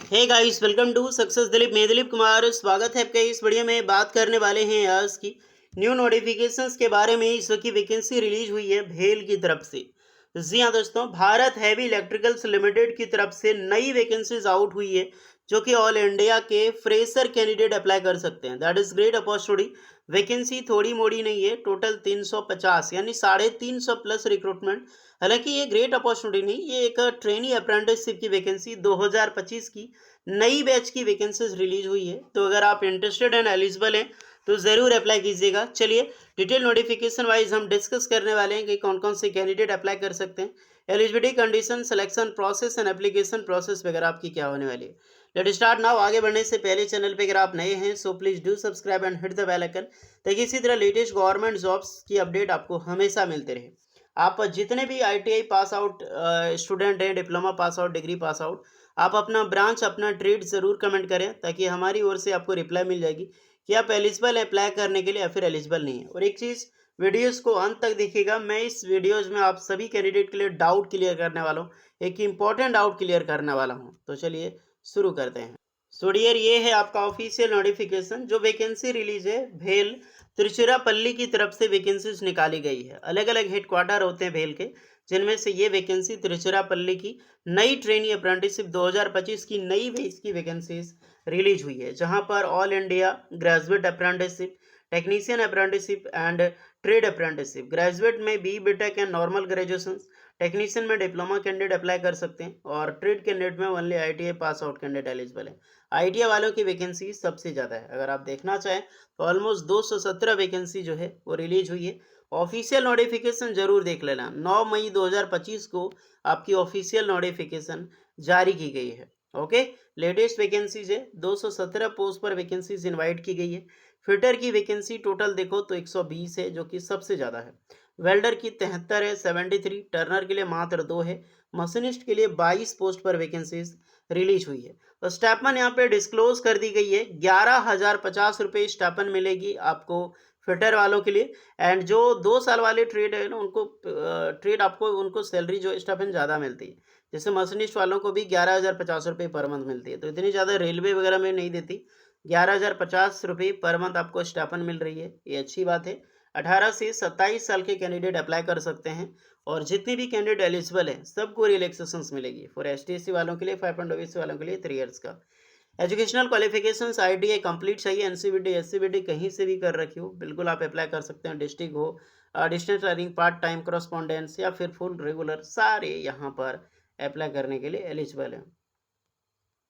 Hey guys, welcome to success Dilip. मैं दिलीप कुमार, स्वागत है आपका। इस वीडियो में बात करने वाले हैं आज की न्यू नोटिफिकेशंस के बारे में। इस वक्त की वैकेंसी रिलीज हुई है भेल की तरफ से। जी हाँ दोस्तों, भारत हैवी इलेक्ट्रिकल्स लिमिटेड की तरफ से नई वैकेंसीज आउट हुई है, जो कि ऑल इंडिया के फ्रेशर कैंडिडेट अप्लाई कर सकते हैं। That is great opportunity. Vacancy थोड़ी मोड़ी नहीं है, टोटल 350 यानी 350 प्लस रिक्रूटमेंट। हालांकि ये ग्रेट अपॉर्चुनिटी नहीं, ये एक ट्रेनी अप्रेंटिसशिप की वैकेंसी 2025 की नई बैच की वैकेंसीज रिलीज हुई है। तो अगर आप इंटरेस्टेड एंड एलिजिबल हैं तो ज़रूर अप्लाई कीजिएगा। चलिए डिटेल नोटिफिकेशन वाइज हम डिस्कस करने वाले हैं कि कौन कौन से कैंडिडेट अप्लाई कर सकते हैं, eligibility condition, selection process and application process वगैरह आपकी क्या होने वाली है। Let start now. आगे बढ़ने से पहले चैनल पे अगर आप नए हैं so please do subscribe and hit the bell icon, ताकि इसी तरह लेटेस्ट गवर्नमेंट जॉब्स की अपडेट आपको हमेशा मिलते रहे। आप जितने भी ITI पास आउट स्टूडेंट हैं, diploma pass out, degree pass out, आप अपना ब्रांच, अपना ट्रेड ज़रूर कमेंट करें, ताकि हमारी ओर से आपको रिप्लाई मिल जाएगी कि आप एलिजिबल हैं अप्लाई करने के लिए या फिर एलिजिबल नहीं है। और एक चीज़, वीडियोस को अंत तक देखिएगा। मैं इस वीडियोस में आप सभी कैंडिडेट के लिए डाउट क्लियर करने वाला हूँ, एक इंपॉर्टेंट डाउट क्लियर करने वाला हूँ। तो चलिए शुरू करते हैं। सो डियर, ये है आपका ऑफिशियल नोटिफिकेशन। जो वैकेंसी रिलीज है भेल तिरुचिरापल्ली की तरफ से वैकेंसीज निकाली गई है। अलग अलग हेडक्वार्टर होते हैं भेल के, जिनमें से ये वैकेंसी तिरुचिरापल्ली की नई ट्रेनी अप्रेंटिसशिप 2025 की नई बैच की वैकेंसीज रिलीज हुई है, जहां पर all India graduate apprenticeship, technician apprenticeship and trade apprenticeship, graduate में BTech and normal graduation, technician में डिप्लोमा कैंडिडेट अप्लाई कर सकते हैं, और ट्रेड कैंडिडेट में only ITI pass out candidate eligible है। ITI वालों की वैकेंसी सबसे ज़्यादा है। अगर आप देखना चाहें तो ऑलमोस्ट 217 वैकेंसी जो है वो रिलीज हुई है। ऑफिशियल नोटिफिकेशन जरूर देख लेना। 9 मई 2025 को आपकी ऑफिशियल नोटिफिकेशन जारी की गई है। ओके, लेटेस्ट वैकेंसीज है। 217 पोस्ट पर वैकेंसीज इनवाइट की गई है। फिटर की वैकेंसी टोटल देखो तो 120 है, जो कि सबसे ज़्यादा है। वेल्डर की 73 है, 73। टर्नर के लिए मात्र 2 है। मशीनिस्ट के लिए 22 पोस्ट पर वैकेंसीज रिलीज हुई है। तो स्टाइपेंड यहाँ पे डिस्क्लोज कर दी गई है। 11,050 रुपये स्टाइपेंड मिलेगी आपको फिटर वालों के लिए। एंड जो 2 साल वाले ट्रेड है ना, उनको ट्रेड आपको उनको सैलरी जो स्टाइपेंड ज़्यादा मिलती है। जैसे मशीनिस्ट वालों को भी 11,050 रुपये पर मंथ मिलती है, तो इतनी ज़्यादा रेलवे वगैरह में नहीं देती। 11,050 रुपये पर मंथ आपको स्टाइपेंड मिल रही है, ये अच्छी बात है। 18 से 27 साल के कैंडिडेट अप्लाई कर सकते हैं, और जितने भी कैंडिडेट एलिजिबल हैं सबको रिलैक्सेशंस मिलेगी। फॉर STC वालों के लिए 5 एंड OBC वालों के लिए 3 इयर्स का। एजुकेशनल क्वालिफिकेशंस ITI कंप्लीट चाहिए। NCVT SCVT कहीं से भी कर रखी हो, बिल्कुल आप अप्लाई कर सकते हैं। डिस्ट्रिक्ट हो, distance learning, part time, correspondence या फिर फुल रेगुलर, सारे यहाँ पर अप्लाई करने के लिए एलिजिबल हैं।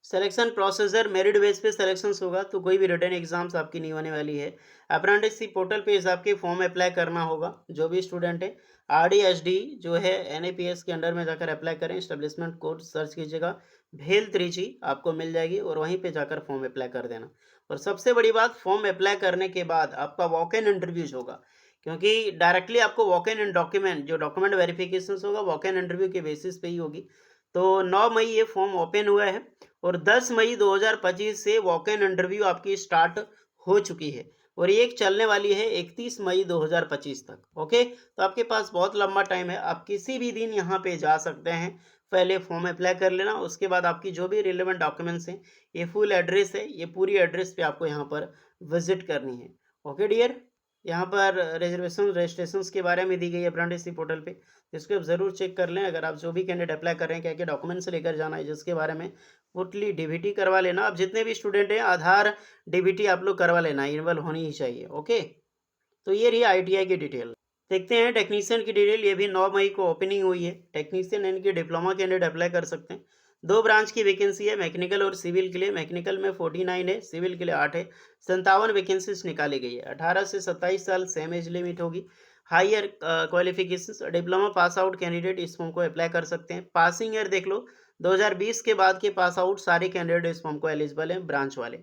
सिलेक्शन प्रोसीजर मेरिट बेस पे सिलेक्शन होगा, तो कोई भी रिटर्न एग्जाम्स आपकी नहीं होने वाली है। अप्रेंटिसशिप पोर्टल पे आपके फॉर्म अप्लाई करना होगा। जो भी स्टूडेंट है RDSD जो है NAPS के अंडर में जाकर अप्लाई करें। एस्टेब्लिशमेंट कोड सर्च कीजिएगा, भेल त्रिची आपको मिल जाएगी, और वहीं पे जाकर फॉर्म अप्लाई कर देना। और सबसे बड़ी बात, फॉर्म अप्लाई करने के बाद आपका वॉक इन इंटरव्यूज होगा, क्योंकि डायरेक्टली आपको वॉक इन डॉक्यूमेंट जो डॉक्यूमेंट वेरिफिकेशन होगा वॉक इन इंटरव्यू के बेसिस पे ही होगी। तो 9 मई ये फॉर्म ओपन हुआ है, और 10 मई 2025 से वॉक इन इंटरव्यू आपकी स्टार्ट हो चुकी है, और ये एक चलने वाली है 31 मई 2025 तक। ओके, तो आपके पास बहुत लंबा टाइम है, आप किसी भी दिन यहाँ पे जा सकते हैं। पहले फॉर्म अप्लाई कर लेना, उसके बाद आपकी जो भी रिलेवेंट डॉक्यूमेंट्स हैं, ये फुल एड्रेस है, ये पूरी एड्रेस पे आपको यहाँ पर विजिट करनी है। ओके डियर, यहाँ पर रिजर्वेशन रजिस्ट्रेशन के बारे में दी गई है अप्रेंटिसशिप पोर्टल पे, इसको आप जरूर चेक कर लें। अगर आप जो भी कैंडिडेट अप्लाई कर रहे हैं, क्या क्या डॉक्यूमेंट्स लेकर जाना है, जिसके बारे में फुटली DBT करवा लेना। आप जितने भी स्टूडेंट हैं आधार DBT आप लोग करवा लेना, इन्वॉल्व होनी ही चाहिए। ओके, तो ये रही ITI की डिटेल। देखते हैं टेक्नीशियन की डिटेल। ये भी 9 मई को ओपनिंग हुई है। टेक्नीशियन यानी कि डिप्लोमा कैंडिडेट अप्लाई कर सकते हैं। 2 ब्रांच की वैकेंसी है, मैकेनिकल और सिविल के लिए। मैकेनिकल में 49 है, सिविल के लिए 8 है। 57 वैकेंसीज निकाली गई है। 18 से 27 साल सेम एज लिमिट होगी। Higher qualification, diploma pass out candidate इस फॉर्म को अप्लाई कर सकते हैं। पासिंग ईयर देख लो, 2020 के बाद के पास आउट सारे कैंडिडेट इस फॉर्म को एलिजिबल हैं, ब्रांच वाले।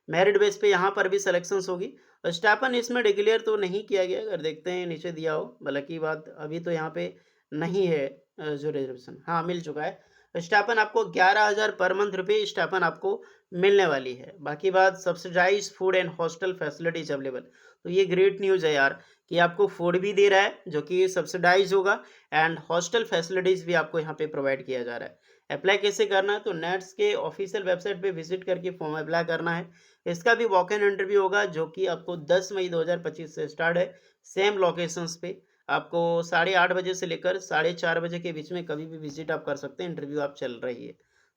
मेरिट बेस पे यहाँ पर भी सिलेक्शन होगी। स्टाइपेंड इसमें डिक्लेयर तो नहीं किया गया, अगर देखते हैं नीचे दिया हो, भला की बात अभी तो यहाँ पे नहीं है। जो रिजर्वेशन, हाँ मिल चुका है। स्टाइपेंड आपको 11,000 पर मंथ रुपये स्टाइपेंड आपको मिलने वाली है। बाकी बात, subsidized food and hostel facilities available. तो ये ग्रेट न्यूज़ है यार, कि आपको फूड भी दे रहा है जो कि सब्सिडाइज होगा, एंड हॉस्टल फैसिलिटीज भी आपको यहाँ पे प्रोवाइड किया जा रहा है। अप्लाई कैसे करना है, तो नेट्स के ऑफिशियल वेबसाइट पे विजिट करके फॉर्म अप्लाई करना है। इसका भी वॉक इन इंटरव्यू होगा जो कि आपको 10 मई 2025 से स्टार्ट है। सेम लोकेशंस पे आपको 8:30 बजे से लेकर 4:30 बजे के बीच में कभी भी विजिट आप कर सकते हैं। इंटरव्यू आप चल रही है,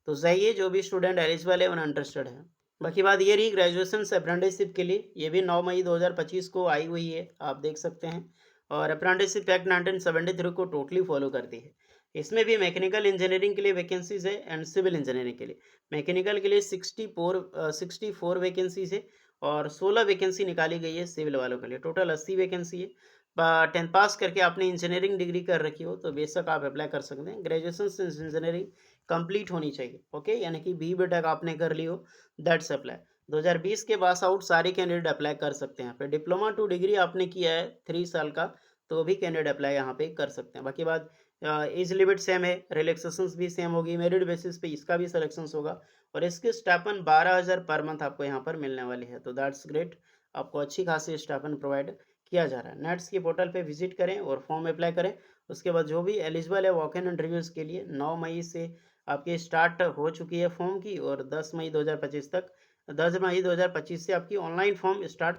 तो जाइए, जो भी स्टूडेंट एलिजिबल है उन्हें इंटरेस्टेड है। बाकी बात ये रही ग्रेजुएशन अप्रेंटिसशिप के लिए, ये भी 9 मई 2025 को आई हुई है, आप देख सकते हैं। और अप्रेंटिसशिप एक्ट 1973 को टोटली फॉलो करती है। इसमें भी मैकेनिकल इंजीनियरिंग के लिए वैकेंसीज है एंड सिविल इंजीनियरिंग के लिए। मैकेनिकल के लिए 64 वैकेंसीज है और 16 वैकेंसी निकाली गई है सिविल वालों के लिए। टोटल 80 वैकेंसी है। 10th पास करके आपने इंजीनियरिंग डिग्री कर रखी हो तो बेशक आप अप्लाई कर सकते हैं। ग्रेजुएशन इंजीनियरिंग कंप्लीट होनी चाहिए, ओके, यानी कि बी टेक आपने कर ली हो, दैट्स अप्लाई। 2020 के पास आउट सारे कैंडिडेट अप्लाई कर सकते हैं। फिर डिप्लोमा टू डिग्री आपने किया है 3 साल का, तो भी कैंडिडेट अप्लाई यहाँ पे कर सकते हैं। बाकी बात एज लिमिट सेम है, रिलैक्सेशंस भी सेम होगी, मेरिट बेसिस पे इसका भी सिलेक्शंस होगा और इसके स्टाइपेंड 12,000 पर मंथ आपको यहाँ पर मिलने वाली है, तो दैट्स ग्रेट। आपको अच्छी खासी स्टाइपेंड प्रोवाइड किया जा रहा है। नेट्स के पोर्टल पे विजिट करें और फॉर्म अप्लाई करें। उसके बाद जो भी एलिजिबल है वॉक इन इंटरव्यूज़ के लिए 9 मई से आपकी स्टार्ट हो चुकी है फॉर्म की और 10 मई 2025 तक, 10 मई 2025 से आपकी online form start,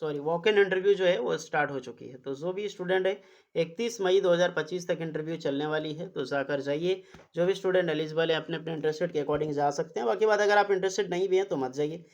sorry, walk in interview जो है वो स्टार्ट हो चुकी है। तो जो भी स्टूडेंट है 31 मई 2025 तक इंटरव्यू चलने वाली है, तो जाकर जाइए। जो भी स्टूडेंट एलिजिबल है अपने अपने इंटरेस्टेड के अकॉर्डिंग जा सकते हैं। बाकी बात अगर आप इंटरेस्टेड नहीं भी हैं तो मत जाइए।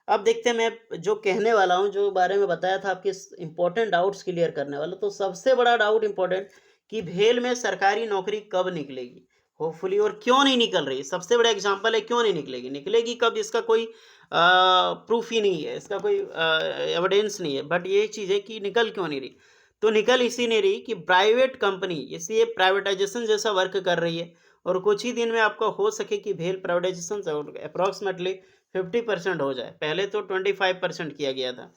अब देखते हैं मैं जो कहने वाला हूँ, जो बारे में बताया था आपके इंपॉर्टेंट डाउट्स क्लियर करने वाला, तो सबसे बड़ा डाउट इंपॉर्टेंट कि भेल में सरकारी नौकरी कब निकलेगी होपफुली, और क्यों नहीं निकल रही। सबसे बड़ा एग्जांपल है क्यों नहीं निकलेगी, निकलेगी कब इसका कोई प्रूफ ही नहीं है, इसका कोई एविडेंस नहीं है। बट ये चीज़ है कि निकल क्यों नहीं रही, तो निकल इसी नहीं रही कि प्राइवेट कंपनी इसी ये प्राइवेटाइजेशन जैसा वर्क कर रही है और कुछ ही दिन में आपका हो सके कि भेल प्राइवेटाइजेशन अप्रॉक्सीमेटली 50% हो जाए। पहले तो 25% किया गया था।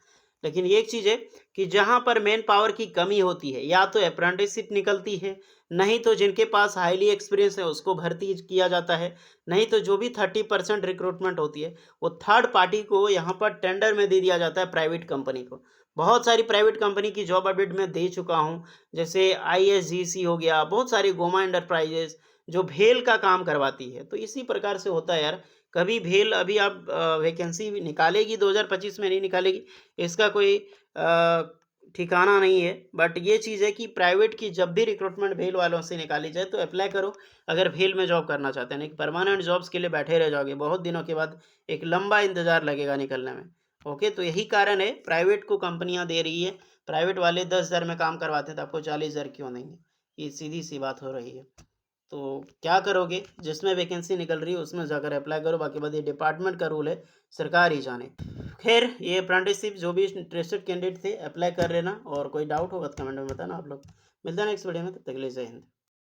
लेकिन ये एक चीज़ है कि जहाँ पर मैन पावर की कमी होती है, या तो अप्रेंटिसशिप निकलती है, नहीं तो जिनके पास हाईली एक्सपीरियंस है उसको भर्ती किया जाता है, नहीं तो जो भी 30% रिक्रूटमेंट होती है वो थर्ड पार्टी को यहाँ पर टेंडर में दे दिया जाता है, प्राइवेट कंपनी को। बहुत सारी प्राइवेट कंपनी की जॉब अपडेट मैं दे चुका हूँ, जैसे ISGC हो गया, बहुत सारी गोमा एंटरप्राइजेस जो भेल का काम करवाती है। तो इसी प्रकार से होता है यार, कभी भेल अभी आप वैकेंसी निकालेगी 2025 में, नहीं निकालेगी, इसका कोई ठिकाना नहीं है। बट ये चीज़ है कि प्राइवेट की जब भी रिक्रूटमेंट भेल वालों से निकाली जाए तो अप्लाई करो अगर भेल में जॉब करना चाहते हैं, नहीं परमानेंट जॉब्स के लिए बैठे रह जाओगे, बहुत दिनों के बाद एक लंबा इंतजार लगेगा निकलने में। ओके, तो यही कारण है प्राइवेट को कंपनियां दे रही है। प्राइवेट वाले 10,000 में काम करवाते हैं तो आपको 40,000 क्यों देंगे, ये सीधी सी बात हो रही है। तो क्या करोगे, जिसमें वैकेंसी निकल रही है उसमें जाकर अप्लाई करो। बाकी बात ये डिपार्टमेंट का रूल है, सरकार ही जाने। खैर, ये अप्रेंटिसशिप जो भी इंटरेस्टेड कैंडिडेट थे अप्लाई कर लेना, और कोई डाउट होगा तो कमेंट में बताना आप लोग। मिलते हैं नेक्स्ट वीडियो में, तब तक के लिए जय हिंद।